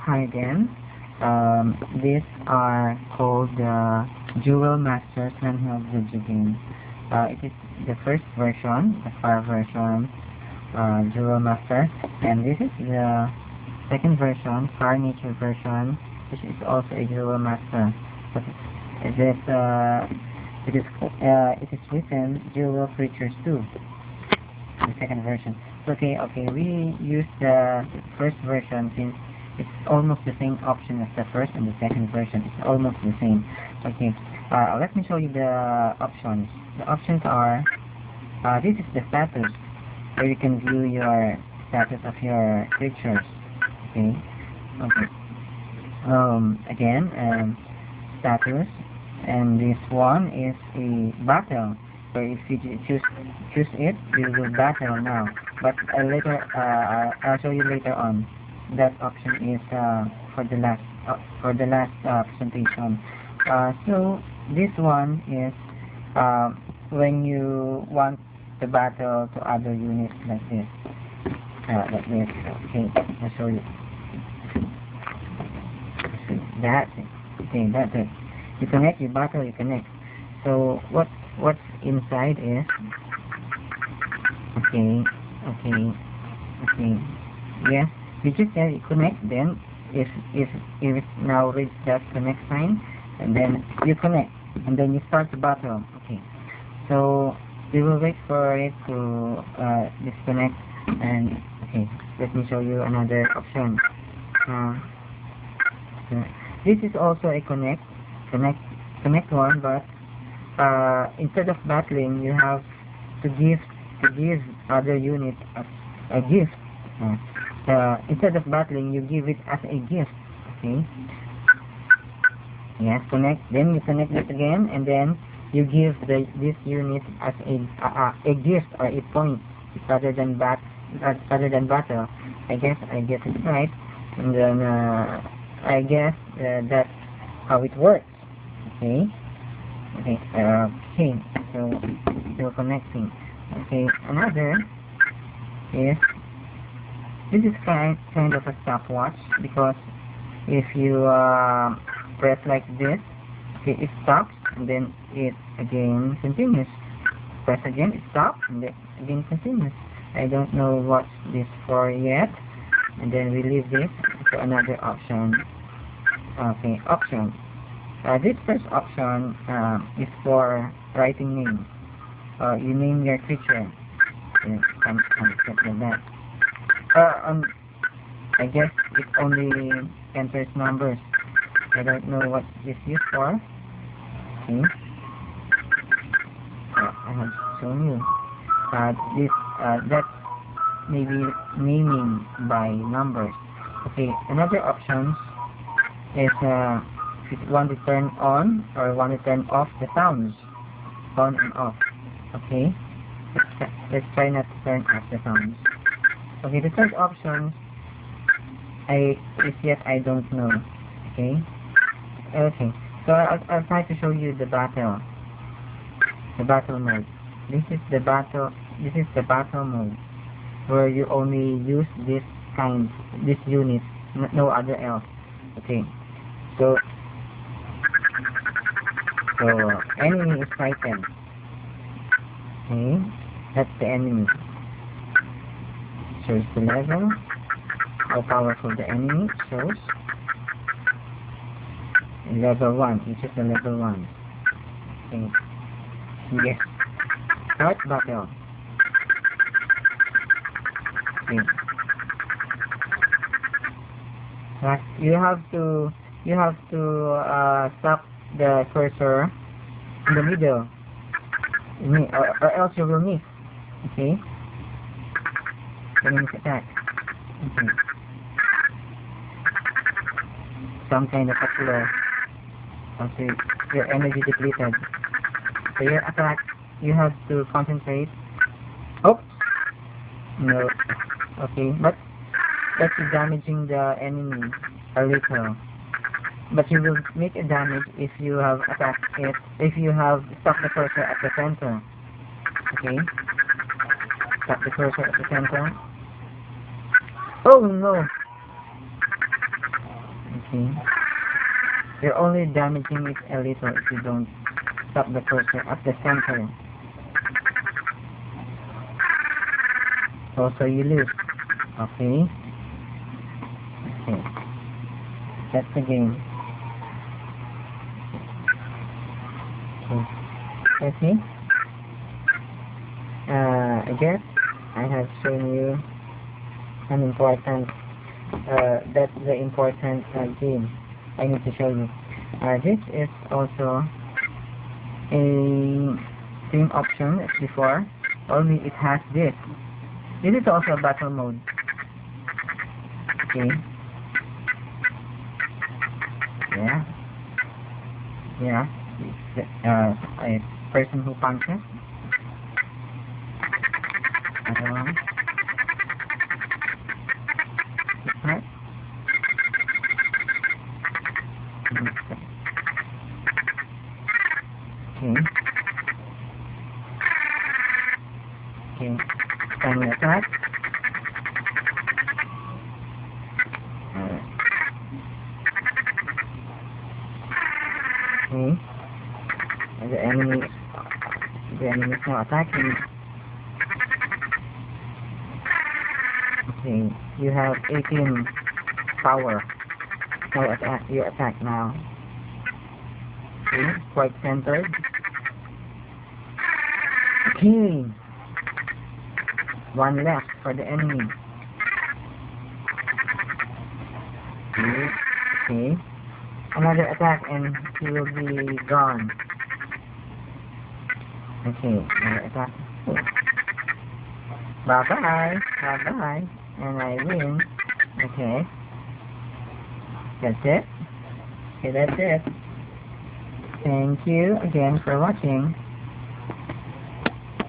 Hi again. These are called the Duel Masters handheld video game. It is the first version, the file version, Duel Master, and this is the second version, Far Nature version, which is also a Duel Master. But it is written Duel Creatures 2, the second version. Okay, we use the first version since it's almost the same option as the first and the second version. It's almost the same. Okay, let me show you the options. The options are, this is the status, where you can view your status of your creatures. Okay. Again, status, and this one is a battle. So if you choose it, you will battle now. But later, I'll show you later on. That option is for the last presentation. So this one is when you want to battle to other units like this. Okay, I'll show you. That's it. Okay, that's it. You connect, you battle, you connect. So what's inside is okay. Yes, you just connect. Then if it now reads that connect sign, and then you connect, and then you start the battle. Okay, so we will wait for it to disconnect. And okay, let me show you another option. This is also a connect one, but instead of battling, you have to give other unit a gift. Instead of battling, you give it as a gift. Okay. Yes, connect. Then you connect it again, and then you give this unit as a gift or a point rather than battle. I guess I get it right, and then I guess that's how it works. Okay. So still connecting. Okay, another is, this is kind of a stopwatch, because if you press like this, okay, it stops, and then it again continues. Press again, it stops, and then again continues. I don't know what's this for yet, and then we leave this to another option. Okay, option. This first option is for writing names. You name your creature. Like that. I guess it only enters numbers. I don't know what this is used for. Okay. I have shown you. That's maybe naming by numbers. Okay. Another option is if you want to turn on or want to turn off the sounds, on and off. Okay, let's try not to turn off the sounds. Okay, the third option I don't know. Okay, so I'll try to show you the battle mode. This is the battle mode, where you only use this unit, no other else. Okay, so enemy is frightened. Okay, that's the enemy. Shows the level, how powerful the enemy shows. Level 1, which is the level 1. Okay. Yes. Start battle. Okay. You have to stop the cursor in the middle, or else you will miss. Okay, enemy attack. Okay, some kind of a flow. Okay, your energy depleted. So your attack, you have to concentrate. Oops. No. Okay, but that's damaging the enemy a little. But you will make a damage if you have attacked it, if you have stopped the cursor at the center. Okay? Stop the cursor at the center. Oh no! See? You're only damaging it a little if you don't stop the cursor at the center. Also you lose. Okay? Okay. That's the game. Okay. Let's see. I guess I have shown you an important, that's the important game I need to show you. This is also a same option as before, only it has this. This is also a battle mode. Okay. Yeah. Yeah. A person who punches. Another one. Right. Okay. Okay. Timing attack. Okay. And the enemy is now attacking. Okay. You have 18 power. Now you attack now. Okay. Quite centered. Okay. One left for the enemy. Okay. Another attack and he will be gone. Okay, another attack. Bye-bye. Bye-bye. And I win. Okay. That's it. Okay, that's it. Thank you again for watching.